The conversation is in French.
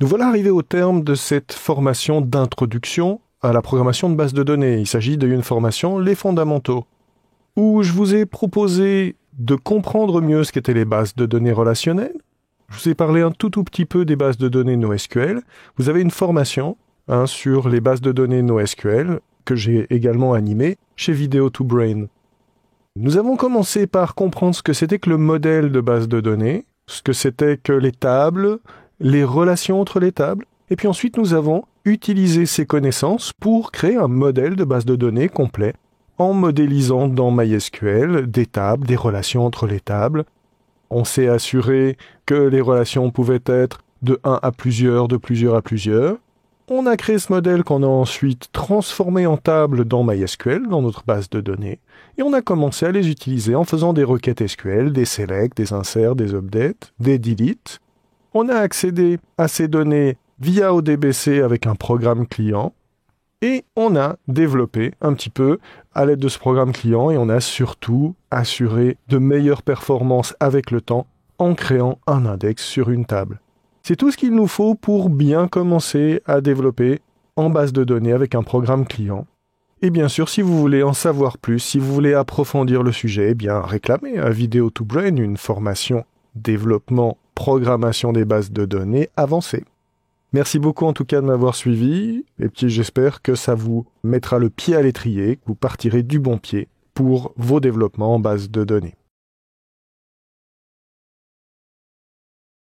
Nous voilà arrivés au terme de cette formation d'introduction à la programmation de bases de données. Il s'agit d'une formation Les fondamentaux, où je vous ai proposé de comprendre mieux ce qu'étaient les bases de données relationnelles. Je vous ai parlé un tout petit peu des bases de données NoSQL. Vous avez une formation sur les bases de données NoSQL que j'ai également animée chez Video2Brain. Nous avons commencé par comprendre ce que c'était que le modèle de base de données, ce que c'était que les tables, les relations entre les tables, et puis ensuite nous avons utilisé ces connaissances pour créer un modèle de base de données complet, en modélisant dans MySQL des tables, des relations entre les tables. On s'est assuré que les relations pouvaient être de 1 à plusieurs, de plusieurs à plusieurs. On a créé ce modèle qu'on a ensuite transformé en table dans MySQL, dans notre base de données, et on a commencé à les utiliser en faisant des requêtes SQL, des select, des insert, des update, des delete. On a accédé à ces données via ODBC avec un programme client, et on a développé un petit peu à l'aide de ce programme client, et on a surtout assuré de meilleures performances avec le temps en créant un index sur une table. C'est tout ce qu'il nous faut pour bien commencer à développer en base de données avec un programme client. Et bien sûr, si vous voulez en savoir plus, si vous voulez approfondir le sujet, eh bien réclamez à Video2Brain une formation développement, programmation des bases de données avancée. Merci beaucoup en tout cas de m'avoir suivi, et puis j'espère que ça vous mettra le pied à l'étrier, que vous partirez du bon pied pour vos développements en base de données.